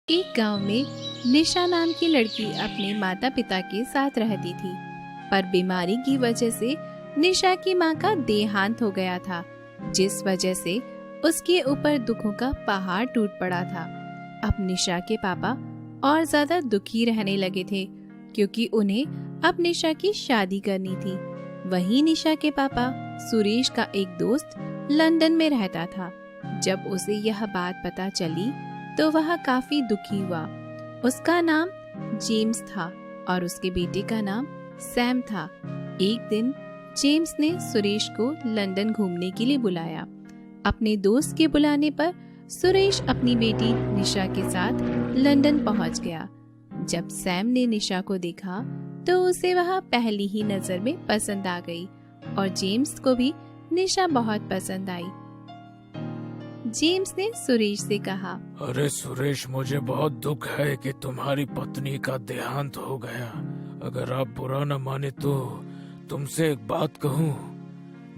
एक गांव में निशा नाम की लड़की अपने माता पिता के साथ रहती थी, पर बीमारी की वजह से निशा की मां का देहांत हो गया था, जिस वजह से उसके ऊपर दुखों का पहाड़ टूट पड़ा था। अब निशा के पापा और ज्यादा दुखी रहने लगे थे, क्योंकि उन्हें अब निशा की शादी करनी थी। वहीं निशा के पापा सुरेश का एक दोस्त लंदन में रहता था। जब उसे यह बात पता चली तो वह काफी दुखी हुआ। उसका नाम जेम्स था और उसके बेटे का नाम सैम था। एक दिन जेम्स ने सुरेश को लंदन घूमने के लिए बुलाया। अपने दोस्त के बुलाने पर सुरेश अपनी बेटी निशा के साथ लंदन पहुंच गया। जब सैम ने निशा को देखा तो उसे वह पहली ही नजर में पसंद आ गई और जेम्स को भी निशा बहुत पसंद आई। जेम्स ने सुरेश से कहा, अरे सुरेश, मुझे बहुत दुख है कि तुम्हारी पत्नी का देहांत हो गया। अगर आप बुरा न माने तो तुमसे एक बात कहूँ।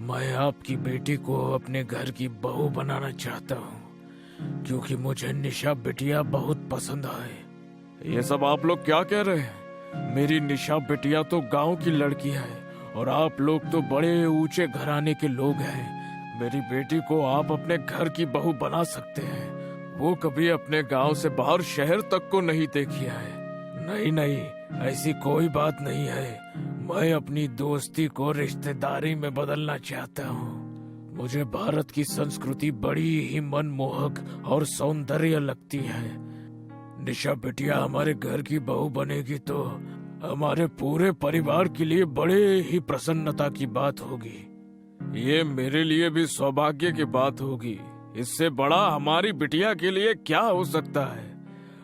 मैं आपकी बेटी को अपने घर की बहू बनाना चाहता हूँ, क्योंकि मुझे निशा बिटिया बहुत पसंद है। ये सब आप लोग क्या कह रहे हैं? मेरी निशा बिटिया तो गांव की लड़की है और आप लोग तो बड़े ऊंचे घराने के लोग हैं। मेरी बेटी को आप अपने घर की बहू बना सकते हैं। वो कभी अपने गांव से बाहर शहर तक को नहीं देखी है। नहीं नहीं, ऐसी कोई बात नहीं है। मैं अपनी दोस्ती को रिश्तेदारी में बदलना चाहता हूँ। मुझे भारत की संस्कृति बड़ी ही मनमोहक और सौंदर्य लगती है। निशा बिटिया हमारे घर की बहू बनेगी तो हमारे पूरे परिवार के लिए बड़े ही प्रसन्नता की बात होगी। ये मेरे लिए भी सौभाग्य की बात होगी। इससे बड़ा हमारी बिटिया के लिए क्या हो सकता है।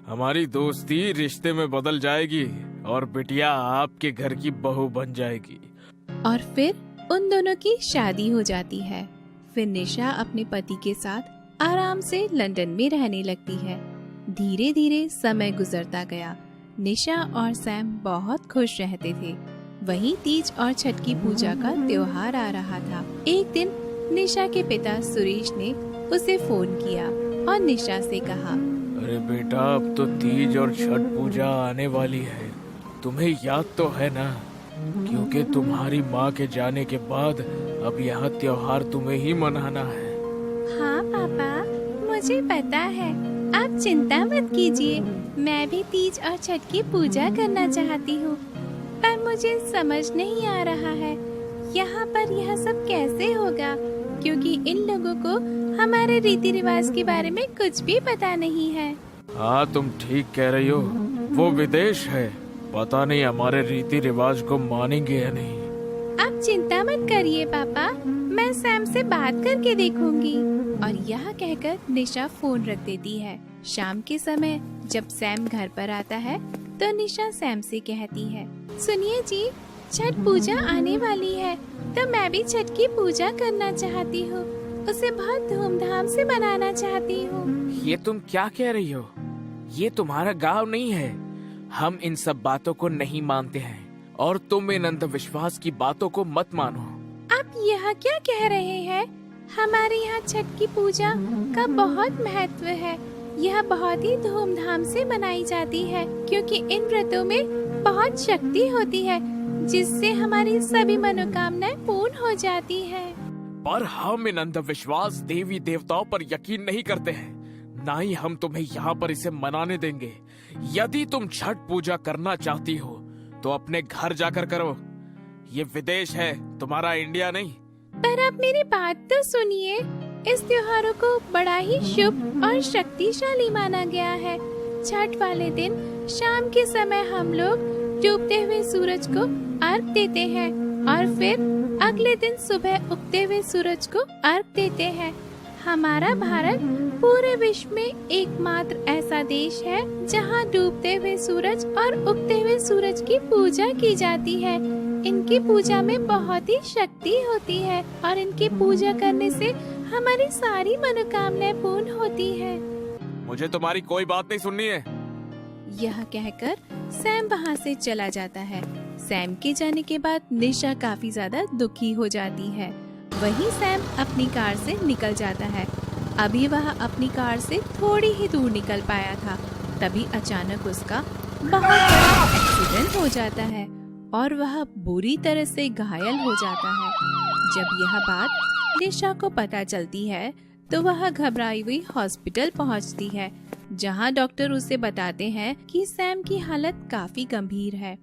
हमारी दोस्ती रिश्ते में बदल जाएगी और बिटिया आपके घर की बहू बन जाएगी। और फिर उन दोनों की शादी हो जाती है। फिर निशा अपने पति के साथ आराम से लंदन में रहने लगती है। धीरे धीरे समय गुजरता गया। निशा और सैम बहुत खुश रहते थे। वहीं तीज और छठ की पूजा का त्योहार आ रहा था। एक दिन निशा के पिता सुरेश ने उसे फोन किया और निशा से कहा, अरे बेटा, अब तो तीज और छठ पूजा आने वाली है। तुम्हें याद तो है ना? क्योंकि तुम्हारी माँ के जाने के बाद अब यह त्योहार तुम्हें ही मनाना है। हाँ पापा, मुझे पता है। आप चिंता मत कीजिए। मैं भी तीज और छठ की पूजा करना चाहती हूँ, पर मुझे समझ नहीं आ रहा है यहाँ पर यह सब कैसे होगा, क्योंकि इन लोगों को हमारे रीति रिवाज के बारे में कुछ भी पता नहीं है। हाँ, तुम ठीक कह रही हो। वो विदेश है, पता नहीं हमारे रीति रिवाज को मानेंगे या नहीं। आप चिंता मत करिए पापा, मैं सैम से बात करके देखूंगी। और यह कहकर निशा फोन रख देती है। शाम के समय जब सैम घर पर आता है तो निशा सैम से कहती है, सुनिए जी, छठ पूजा आने वाली है तो मैं भी छठ की पूजा करना चाहती हूँ। उसे बहुत धूमधाम से मनाना चाहती हूँ। ये तुम क्या कह रही हो? ये तुम्हारा गांव नहीं है। हम इन सब बातों को नहीं मानते हैं और तुम इन अंधविश्वास की बातों को मत मानो। आप यह क्या कह रहे हैं? हमारे यहाँ छठ की पूजा का बहुत महत्व है। यह बहुत ही धूमधाम से मनाई जाती है, क्योंकि इन व्रतों में बहुत शक्ति होती है, जिससे हमारी सभी मनोकामनाएं पूर्ण हो जाती है। पर हम इन अंधविश्वास देवी देवताओं पर यकीन नहीं करते हैं। ना ही हम तुम्हें यहाँ पर इसे मनाने देंगे। यदि तुम छठ पूजा करना चाहती हो तो अपने घर जाकर करो। ये विदेश है, तुम्हारा इंडिया नहीं। पर आप मेरी बात तो सुनिए। इस त्योहारों को बड़ा ही शुभ और शक्तिशाली माना गया है। छठ वाले दिन शाम के समय हम लोग डूबते हुए सूरज को अर्घ देते हैं और फिर अगले दिन सुबह उगते हुए सूरज को अर्घ देते हैं। हमारा भारत पूरे विश्व में एकमात्र ऐसा देश है जहां डूबते हुए सूरज और उगते हुए सूरज की पूजा की जाती है। इनकी पूजा में बहुत ही शक्ति होती है और इनकी पूजा करने से हमारी सारी मनोकामनाएं पूर्ण होती है। मुझे तुम्हारी कोई बात नहीं सुननी है। यह कहकर सैम वहाँ से चला जाता है। सैम के जाने के बाद निशा काफी ज्यादा दुखी हो जाती है। वहीं सैम अपनी कार से निकल जाता है। अभी वह अपनी कार से थोड़ी ही दूर निकल पाया था तभी अचानक उसका बहुत बड़ा एक्सीडेंट हो जाता है और वह बुरी तरह से घायल हो जाता है। जब यह बात निशा को पता चलती है तो वह घबराई हुई हॉस्पिटल पहुंचती है, जहां डॉक्टर उसे बताते हैं कि सैम की हालत काफी गंभीर है।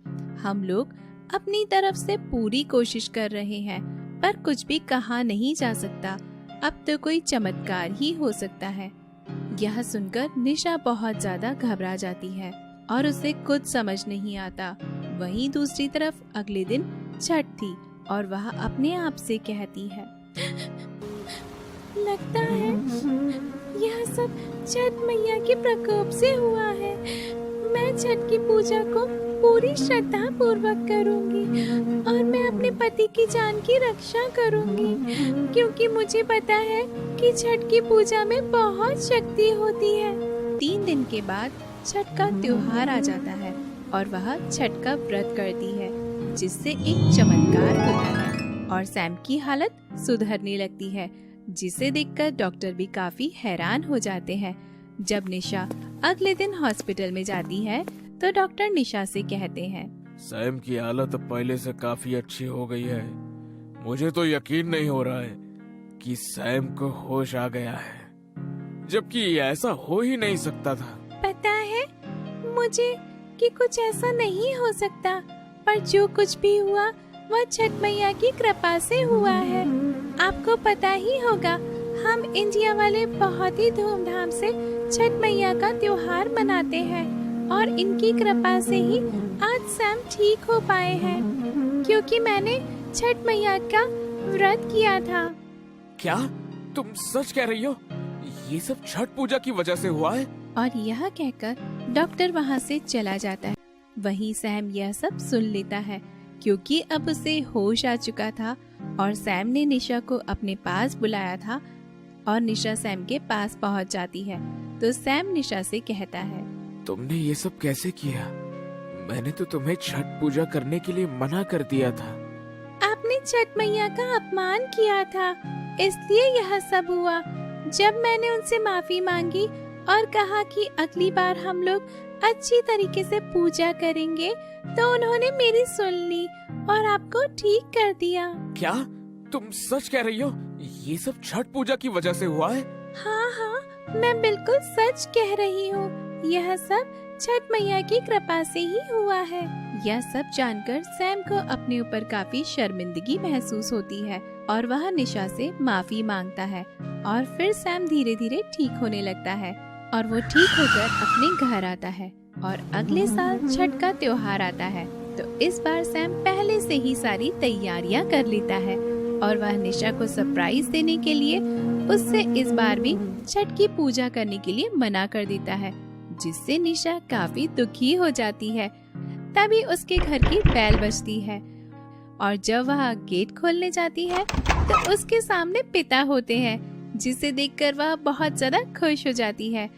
हम लोग अपनी तरफ से पूरी कोशिश कर रहे हैं, पर कुछ भी कहा नहीं जा सकता। अब तो कोई चमत्कार ही हो सकता है। यह सुनकर निशा बहुत ज्यादा घबरा जाती है और उसे कुछ समझ नहीं आता। वहीं दूसरी तरफ अगले दिन छठ थी और वह अपने आप से कहती है, लगता है यह सब छठ मैया के प्रकोप से हुआ है। मैं छठ की पूजा को पूरी श्रद्धा पूर्वक करूंगी और मैं अपने पति की जान की रक्षा करूंगी, क्योंकि मुझे पता है कि छठ की पूजा में बहुत शक्ति होती है। 3 दिन के बाद छठ का त्योहार आ जाता है और वह छठ का व्रत करती है, जिससे एक चमत्कार होता है और सैम की हालत सुधरने लगती है, जिसे देखकर डॉक्टर भी काफी हैरान हो जाते हैं। जब निशा अगले दिन हॉस्पिटल में जाती है तो डॉक्टर निशा से कहते हैं, सैम की हालत पहले से काफी अच्छी हो गई है। मुझे तो यकीन नहीं हो रहा है कि सैम को होश आ गया है, जबकि ऐसा हो ही नहीं सकता था। पता है मुझे कि कुछ ऐसा नहीं हो सकता, पर जो कुछ भी हुआ वह छठ मैया की कृपा से हुआ है। आपको पता ही होगा, हम इंडिया वाले बहुत ही धूमधाम से छठ मैया का त्योहार मनाते हैं और इनकी कृपा से ही आज सैम ठीक हो पाए हैं, क्योंकि मैंने छठ मैया का व्रत किया था। क्या तुम सच कह रही हो? ये सब छठ पूजा की वजह से हुआ है? और यह कहकर डॉक्टर वहाँ से चला जाता है। वहीं सैम यह सब सुन लेता है, क्योंकि अब उसे होश आ चुका था और सैम ने निशा को अपने पास बुलाया था और निशा सैम के पास पहुँच जाती है तो सैम निशा से कहता है, तुमने ये सब कैसे किया? मैंने तो तुम्हें छठ पूजा करने के लिए मना कर दिया था। आपने छठ मैया का अपमान किया था, इसलिए यह सब हुआ। जब मैंने उनसे माफी मांगी और कहा कि अगली बार हम लोग अच्छी तरीके से पूजा करेंगे, तो उन्होंने मेरी सुन ली और आपको ठीक कर दिया। क्या तुम सच कह रही हो? ये सब छठ पूजा की वजह से हुआ है? हाँ हाँ, मैं बिल्कुल सच कह रही हूँ। यह सब छठ मैया की कृपा से ही हुआ है। यह सब जानकर सैम को अपने ऊपर काफी शर्मिंदगी महसूस होती है और वह निशा से माफी मांगता है और फिर सैम धीरे धीरे ठीक होने लगता है और वो ठीक होकर अपने घर आता है और अगले साल छठ का त्योहार आता है। तो इस बार सैम पहले से ही सारी तैयारियां कर लेता है और वह निशा को सरप्राइज देने के लिए उससे इस बार भी छठ की पूजा करने के लिए मना कर देता है, जिससे निशा काफी दुखी हो जाती है। तभी उसके घर की बेल बजती है और जब वह गेट खोलने जाती है तो उसके सामने पिता होते हैं, जिसे देखकर वह बहुत ज्यादा खुश हो जाती है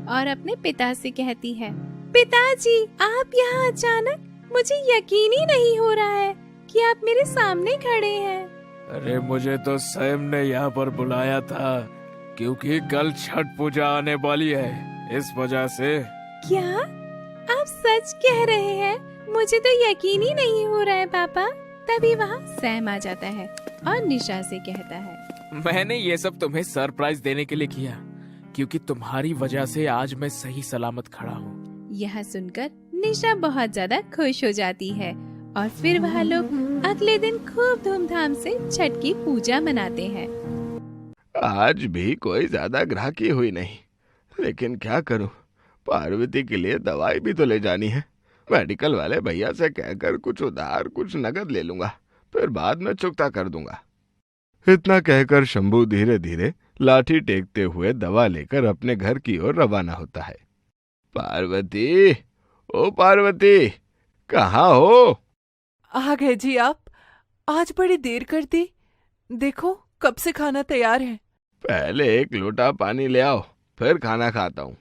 और अपने पिता से कहती है, पिताजी आप यहाँ अचानक, मुझे यकीन ही नहीं हो रहा है कि आप मेरे सामने खड़े हैं। अरे मुझे तो सैम ने यहाँ पर बुलाया था, क्योंकि कल छठ पूजा आने वाली है, इस वजह से। क्या आप सच कह रहे हैं? मुझे तो यकीन ही नहीं हो रहा है पापा। तभी वहाँ सैम आ जाता है और निशा से कहता है, मैंने ये सब तुम्हें सरप्राइज देने के लिए किया, क्योंकि तुम्हारी वजह से आज मैं सही सलामत खड़ा हूँ। यह सुनकर निशा बहुत ज्यादा खुश हो जाती है और फिर वह लोग अगले दिन खूब धूमधाम से छठ की पूजा मनाते हैं। आज भी कोई ज्यादा ग्राहकी हुई नहीं, लेकिन क्या करूं, पार्वती के लिए दवाई भी तो ले जानी है। मेडिकल वाले भैया से कहकर कुछ उधार कुछ नगद ले लूंगा, फिर बाद में चुकता कर दूंगा। इतना कहकर शंभू धीरे धीरे लाठी टेकते हुए दवा लेकर अपने घर की ओर रवाना होता है। पार्वती, ओ पार्वती, कहाँ हो? आ गए जी आप। आज बड़ी देर कर दी। देखो कब से खाना तैयार है। पहले एक लोटा पानी ले आओ, फिर खाना खाता हूँ।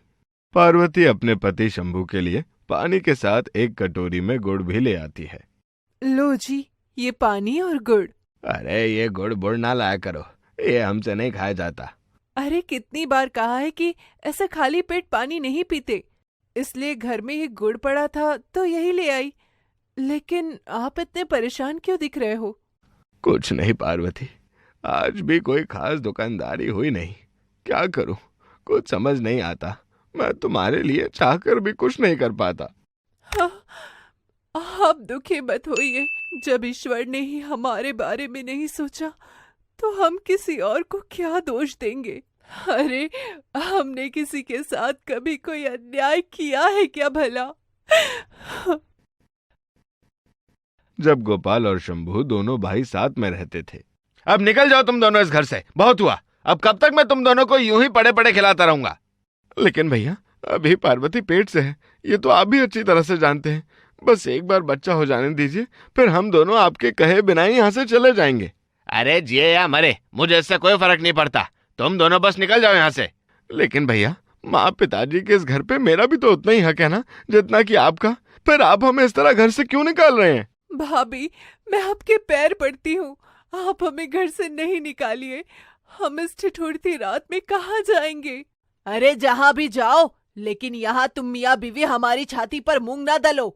पार्वती अपने पति शंभू के लिए पानी के साथ एक कटोरी में गुड़ भी ले आती है। लो जी, ये पानी और गुड़। अरे ये गुड़ बुड़ ना लाया करो, ये हमसे नहीं खाया जाता। अरे कितनी बार कहा है कि ऐसा खाली पेट पानी नहीं पीते। इसलिए घर में ये गुड़ पड़ा था तो यही ले आई। लेकिन आप इतने परेशान क्यों दिख रहे हो? कुछ नहीं पार्वती, आज भी कोई खास दुकानदारी हुई नहीं। क्या करूं, कुछ समझ नहीं आता। मैं तुम्हारे लिए चाहकर भी कुछ नहीं कर पाता। हाँ, आप दुखी मत होइए। जब ईश्वर ने ही हमारे बारे में नहीं सोचा तो हम किसी और को क्या दोष देंगे? अरे, हमने किसी के साथ कभी कोई अन्याय किया है क्या भला? जब गोपाल और शंभू दोनों भाई साथ में रहते थे। अब निकल जाओ तुम दोनों इस घर से, बहुत हुआ। अब कब तक मैं तुम दोनों को यूं ही पड़े पड़े खिलाता रहूंगा? लेकिन भैया, अभी पार्वती पेट से है, ये तो आप भी अच्छी तरह से जानते हैं। बस एक बार बच्चा हो जाने दीजिए, फिर हम दोनों आपके कहे बिना ही यहाँ से चले जाएंगे। अरे जिए या मरे, मुझे इससे कोई फर्क नहीं पड़ता। तुम दोनों बस निकल जाओ यहाँ से। लेकिन भैया, माँ पिताजी के इस घर पे मेरा भी तो उतना ही हक है ना, जितना कि आपका। फिर आप हमें इस तरह घर से क्यों निकाल रहे हैं? भाभी, मैं आपके पैर पड़ती हूँ, आप हमें घर से नहीं निकालिए। हम इस ठिठुरती रात में कहाँ जाएंगे? अरे जहाँ भी जाओ, लेकिन यहाँ तुम मियाँ बीवी हमारी छाती पर मूंग ना दलो।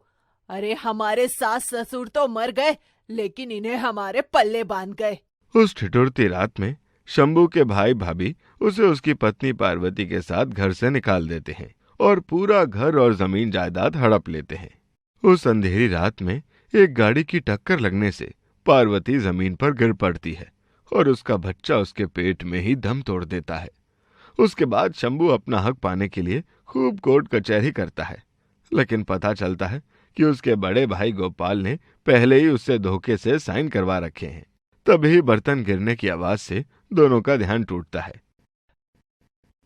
अरे हमारे सास ससुर तो मर गए, लेकिन इन्हें हमारे पल्ले बांध गए। उस ठिठुरती रात में शंभू के भाई भाभी उसे उसकी पत्नी पार्वती के साथ घर से निकाल देते हैं और पूरा घर और जमीन जायदाद हड़प लेते हैं। उस अंधेरी रात में एक गाड़ी की टक्कर लगने से पार्वती जमीन पर गिर पड़ती है और उसका बच्चा उसके पेट में ही दम तोड़ देता है। उसके बाद शंभू अपना हक पाने के लिए खूब कोर्ट कचहरी करता है, लेकिन पता चलता है कि उसके बड़े भाई गोपाल ने पहले ही उससे धोखे से साइन करवा रखे हैं। तभी बर्तन गिरने की आवाज से दोनों का ध्यान टूटता है।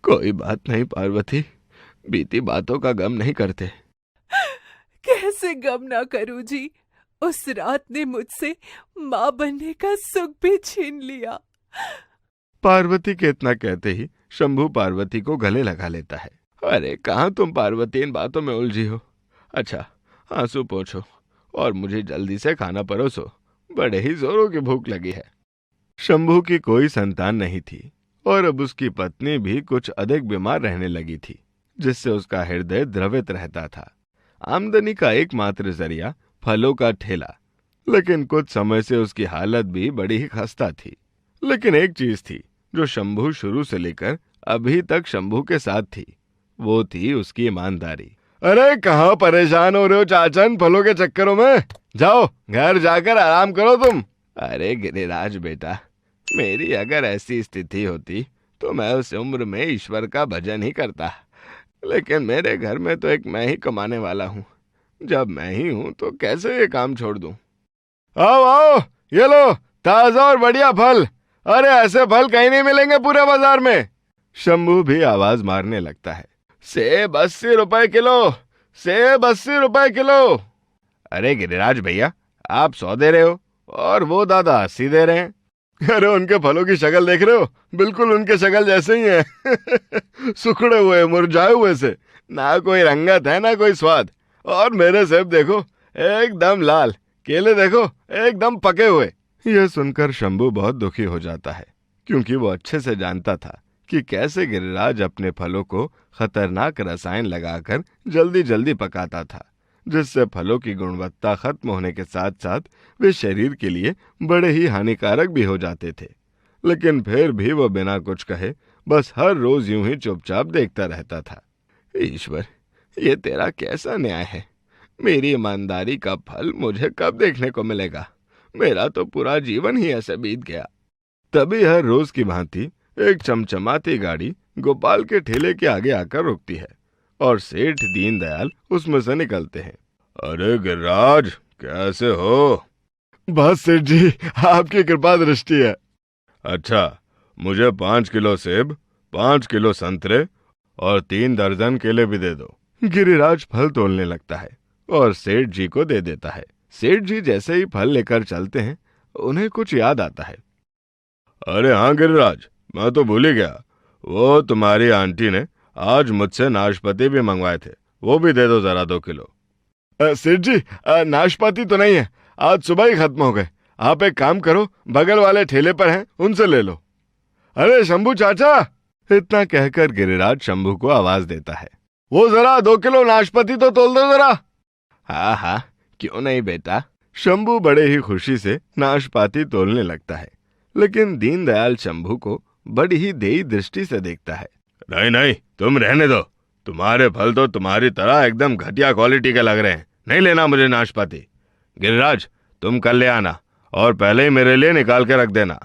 कोई बात नहीं पार्वती, बीती बातों का गम नहीं करते। कैसे गम ना करूं जी, उस रात ने मुझसे माँ बनने का सुख भी छीन लिया। पार्वती के इतना कहते ही शंभू पार्वती को गले लगा लेता है। अरे कहाँ तुम पार्वती इन बातों में उलझी हो? अच्छा, आंसू पोंछो और मुझे जल्दी से खाना परोसो, बड़े ही जोरों की भूख लगी है। शंभू की कोई संतान नहीं थी और अब उसकी पत्नी भी कुछ अधिक बीमार रहने लगी थी, जिससे उसका हृदय द्रवित रहता था। आमदनी का एकमात्र जरिया फलों का ठेला, लेकिन कुछ समय से उसकी हालत भी बड़ी ही खस्ता थी। लेकिन एक चीज थी जो शंभू शुरू से लेकर अभी तक शंभू के साथ थी, वो थी उसकी ईमानदारी। अरे कहाँ परेशान हो रहे हो चाचन फलों के चक्करों में? जाओ घर जाकर आराम करो तुम। अरे गिरिराज बेटा, मेरी अगर ऐसी स्थिति होती तो मैं उस उम्र में ईश्वर का भजन ही करता, लेकिन मेरे घर में तो एक मैं ही कमाने वाला हूँ। जब मैं ही हूँ तो कैसे ये काम छोड़ दूं? आओ आओ, ये लो ताजा और बढ़िया फल। अरे ऐसे फल कहीं नहीं मिलेंगे पूरे बाजार में। शंभू भी आवाज मारने लगता है। सेब 80 रुपए किलो, सेब 80 रुपए किलो। अरे गिरिराज भैया, आप 100 दे रहे हो और वो दादा 80 दे रहे हैं। अरे उनके फलों की शक्ल देख रहे हो? बिल्कुल उनके शक्ल जैसे ही है। सुखड़े हुए मुरझाए हुए से, ना कोई रंगत है ना कोई स्वाद। और मेरे सेब देखो एकदम लाल, केले देखो एकदम पके हुए। यह सुनकर शंभू बहुत दुखी हो जाता है, क्योंकि वो अच्छे से जानता था कि कैसे गिरिराज अपने फलों को खतरनाक रसायन लगाकर जल्दी जल्दी पकाता था, जिससे फलों की गुणवत्ता खत्म होने के साथ साथ वे शरीर के लिए बड़े ही हानिकारक भी हो जाते थे। लेकिन फिर भी वो बिना कुछ कहे बस हर रोज यूं ही चुपचाप देखता रहता था। ईश्वर, ये तेरा कैसा न्याय है? मेरी ईमानदारी का फल मुझे कब देखने को मिलेगा? मेरा तो पूरा जीवन ही ऐसे बीत गया। तभी हर रोज की भांति एक चमचमाती गाड़ी गोपाल के ठेले के आगे आकर रुकती है और सेठ दीनदयाल उसमें से निकलते हैं। अरे गिरिराज, कैसे हो? बस सेठ जी, आपकी कृपा दृष्टि है। अच्छा, मुझे 5 किलो सेब, 5 किलो संतरे और 3 दर्जन केले भी दे दो। गिरिराज फल तोलने लगता है और सेठ जी को दे देता है। सेठ जी जैसे ही फल लेकर चलते हैं, उन्हें कुछ याद आता है। अरे हाँ गिरिराज, मैं तो भूल ही गया, वो तुम्हारी आंटी ने आज मुझसे नाशपाती भी मंगवाए थे, वो भी दे दो जरा 2 किलो। सेठ जी, नाशपाती तो नहीं है, आज सुबह ही खत्म हो गए। आप एक काम करो, बगल वाले ठेले पर हैं, उनसे ले लो। अरे शंभू चाचा! इतना कहकर गिरिराज शंभू को आवाज देता है। वो जरा 2 किलो नाशपाती तो तोल दो जरा। हाँ हाँ, क्यों नहीं बेटा। शंभू बड़े ही खुशी से नाशपाती तोलने लगता है, लेकिन दीनदयाल शंभू को बड़ी ही देई दृष्टि से देखता है। नहीं नहीं, तुम रहने दो, तुम्हारे फल तो तुम्हारी तरह एकदम घटिया क्वालिटी के लग रहे हैं, नहीं लेना मुझे नाशपाती। गिरिराज, तुम कल ले आना और पहले ही मेरे लिए निकाल के रख देना।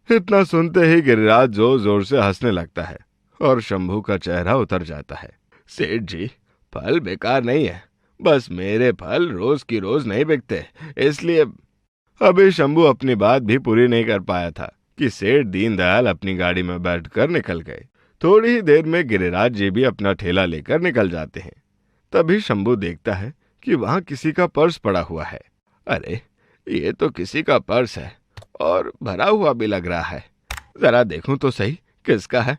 इतना सुनते ही गिरिराज जोर जोर से हंसने लगता है और शंभू का चेहरा उतर जाता है। सेठ जी, फल बेकार नहीं है, बस मेरे फल रोज की रोज नहीं बिकते, इसलिए। अभी शंभू अपनी बात भी पूरी नहीं कर पाया था कि सेठ दीनदयाल अपनी गाड़ी में बैठकर निकल गए। थोड़ी ही देर में गिरिराज जी भी अपना ठेला लेकर निकल जाते हैं। तभी शंभू देखता है कि वहां किसी का पर्स पड़ा हुआ है। अरे, ये तो किसी का पर्स है और भरा हुआ भी लग रहा है, जरा देखूं तो सही किसका है।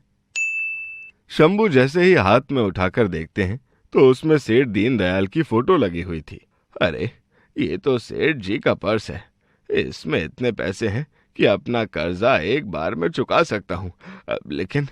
शंभू जैसे ही हाथ में उठाकर देखते हैं तो उसमें सेठ दीनदयाल की फोटो लगी हुई थी। अरे, ये तो सेठ जी का पर्स है, इसमें इतने पैसे हैं कि अपना कर्जा एक बार में चुका सकता हूँ। लेकिन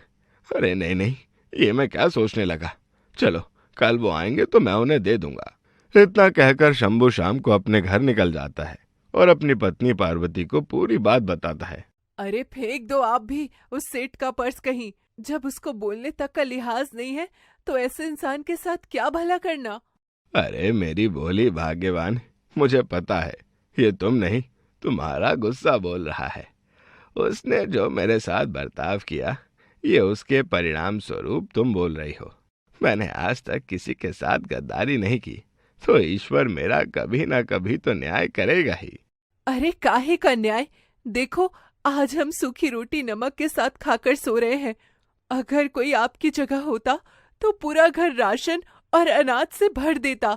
अरे नहीं नहीं, ये मैं क्या सोचने लगा, चलो कल वो आएंगे तो मैं उन्हें दे दूंगा। इतना कहकर शंभू शाम को अपने घर निकल जाता है और अपनी पत्नी पार्वती को पूरी बात बताता है। अरे फेंक दो आप भी उस सेठ का पर्स कहीं, जब उसको बोलने तक का लिहाज नहीं है तो ऐसे इंसान के साथ क्या भला करना। अरे मेरी भोली भाग्यवान, मुझे पता है ये तुम नहीं, तुम्हारा गुस्सा बोल रहा है। उसने जो मेरे साथ बर्ताव किया, ये उसके परिणाम स्वरूप तुम बोल रही हो। मैंने आज तक किसी के साथ गद्दारी नहीं की, तो ईश्वर मेरा कभी ना कभी तो न्याय करेगा ही। अरे काहे का न्याय, देखो आज हम सूखी रोटी नमक के साथ खाकर सो रहे हैं। अगर कोई आपकी जगह होता तो पूरा घर राशन और अनाज से भर देता।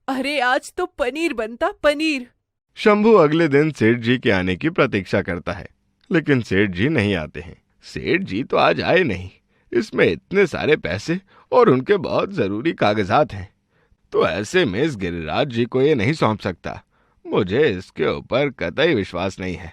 अरे आज तो पनीर बनता, पनीर। शंभू अगले दिन सेठ जी के आने की प्रतीक्षा करता है, लेकिन सेठ जी नहीं आते हैं। सेठ जी तो आज आए नहीं, इसमें इतने सारे पैसे और उनके बहुत जरूरी कागजात हैं, तो ऐसे में इस गिरिराज जी को ये नहीं सौंप सकता। मुझे इसके ऊपर कतई विश्वास नहीं है,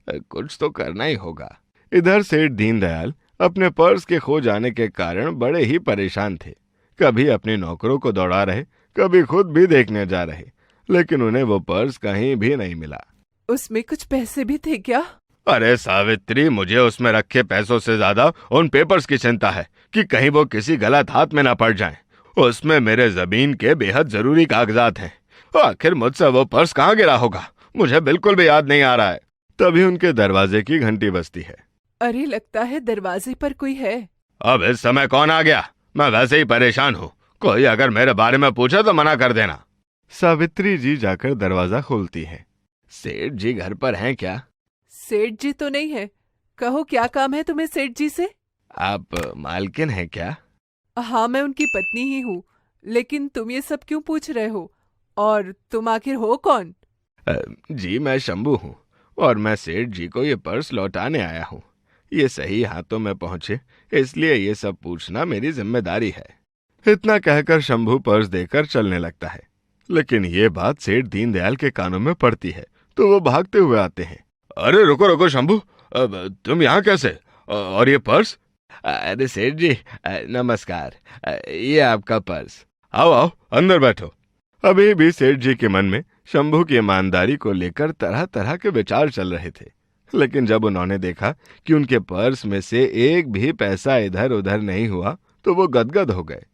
कुछ तो करना ही होगा। इधर सेठ दीनदयाल अपने पर्स के खो जाने के कारण बड़े ही परेशान थे। कभी अपने नौकरों को दौड़ा रहे, कभी खुद भी देखने जा रहे, लेकिन उन्हें वो पर्स कहीं भी नहीं मिला। उसमें कुछ पैसे भी थे क्या? अरे सावित्री, मुझे उसमें रखे पैसों से ज्यादा उन पेपर्स की चिंता है कि कहीं वो किसी गलत हाथ में ना पड़ जाएं। उसमें मेरे जमीन के बेहद जरूरी कागजात हैं। आखिर मुझसे वो पर्स कहाँ गिरा होगा, मुझे बिल्कुल भी याद नहीं आ रहा है। तभी उनके दरवाजे की घंटी बजती है। अरे लगता है दरवाजे पर कोई है। अब इस समय कौन आ गया? मैं वैसे ही परेशान हूँ, कोई अगर मेरे बारे में पूछे तो मना कर देना। सावित्री जी जाकर दरवाजा खोलती है। सेठ जी घर पर हैं क्या? सेठ जी तो नहीं है, कहो क्या काम है तुम्हें सेठ जी से? आप मालकिन हैं क्या? हाँ मैं उनकी पत्नी ही हूँ, लेकिन तुम ये सब क्यों पूछ रहे हो? और तुम आखिर हो कौन? जी मैं शंभू हूँ और मैं सेठ जी को ये पर्स लौटाने आया हूँ। ये सही हाथों में पहुंचे, इसलिए ये सब पूछना मेरी जिम्मेदारी है। इतना कहकर शंभू पर्स देकर चलने लगता है, लेकिन ये बात सेठ दीनदयाल के कानों में पड़ती है तो वो भागते हुए आते हैं। अरे रुको रुको शंभू, तुम यहाँ कैसे? और ये पर्स? अरे सेठ जी नमस्कार, ये आपका पर्स। आओ आओ अंदर बैठो। अभी भी सेठ जी के मन में शंभू की ईमानदारी को लेकर तरह तरह के विचार चल रहे थे, लेकिन जब उन्होंने देखा कि उनके पर्स में से एक भी पैसा इधर उधर नहीं हुआ तो वो गदगद हो गए।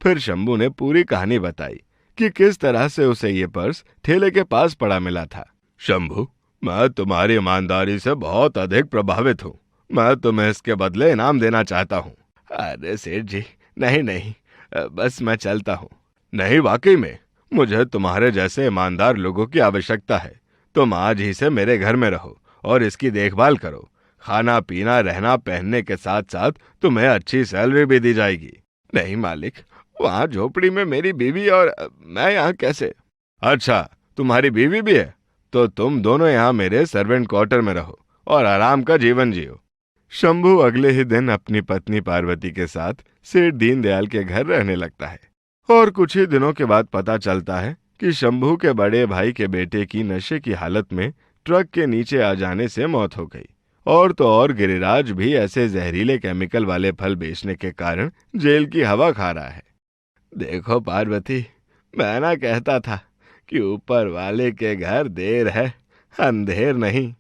फिर शंभू ने पूरी कहानी बताई कि किस तरह से उसे ये पर्स ठेले के पास पड़ा मिला था। शंभू, मैं तुम्हारी ईमानदारी से बहुत अधिक प्रभावित हूँ, मैं तुम्हें इसके बदले इनाम देना चाहता हूँ। अरे सेठ जी नहीं नहीं, बस मैं चलता हूँ। नहीं, वाकई में मुझे तुम्हारे जैसे ईमानदार लोगों की आवश्यकता है। तुम आज ही से मेरे घर में रहो और इसकी देखभाल करो। खाना पीना रहना पहनने के साथ साथ तुम्हें अच्छी सैलरी भी दी जाएगी। नहीं मालिक, वहाँ झोपड़ी में मेरी बीवी और मैं यहाँ कैसे? अच्छा, तुम्हारी बीवी भी है, तो तुम दोनों यहाँ मेरे सर्वेंट क्वार्टर में रहो और आराम का जीवन जियो। शंभू अगले ही दिन अपनी पत्नी पार्वती के साथ सेठ दीनदयाल के घर रहने लगता है और कुछ ही दिनों के बाद पता चलता है कि शंभू के बड़े भाई के बेटे की नशे की हालत में ट्रक के नीचे आ जाने से मौत हो गई। और तो और गिरिराज भी ऐसे जहरीले केमिकल वाले फल बेचने के कारण जेल की हवा खा रहा है। देखो पार्वती, मैं ना कहता था कि ऊपर वाले के घर देर है अंधेर नहीं।